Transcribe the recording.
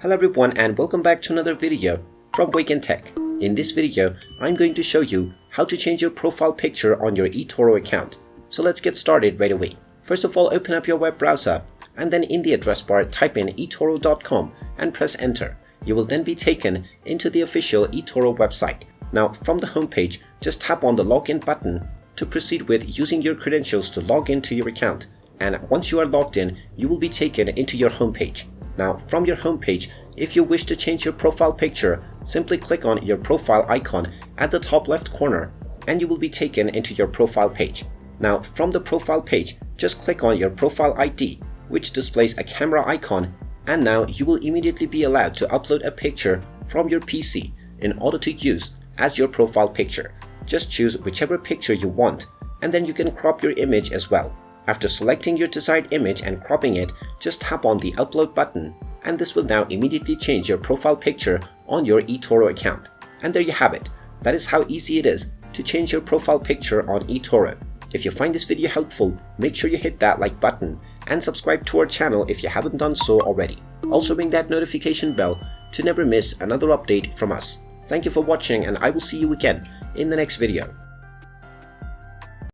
Hello everyone and welcome back to another video from Wake&Tech. In this video, I'm going to show you how to change your profile picture on your eToro account. So let's get started right away. First of all, open up your web browser and then in the address bar type in eToro.com and press enter. You will then be taken into the official eToro website. Now from the homepage, just tap on the login button to proceed with using your credentials to log into your account. And once you are logged in, you will be taken into your homepage. Now from your homepage, if you wish to change your profile picture, simply click on your profile icon at the top left corner and you will be taken into your profile page. Now from the profile page, just click on your profile ID, which displays a camera icon, and now you will immediately be allowed to upload a picture from your PC in order to use as your profile picture. Just choose whichever picture you want and then you can crop your image as well. After selecting your desired image and cropping it, just tap on the upload button and this will now immediately change your profile picture on your eToro account. And there you have it. That is how easy it is to change your profile picture on eToro. If you find this video helpful, make sure you hit that like button and subscribe to our channel if you haven't done so already. Also ring that notification bell to never miss another update from us. Thank you for watching and I will see you again in the next video.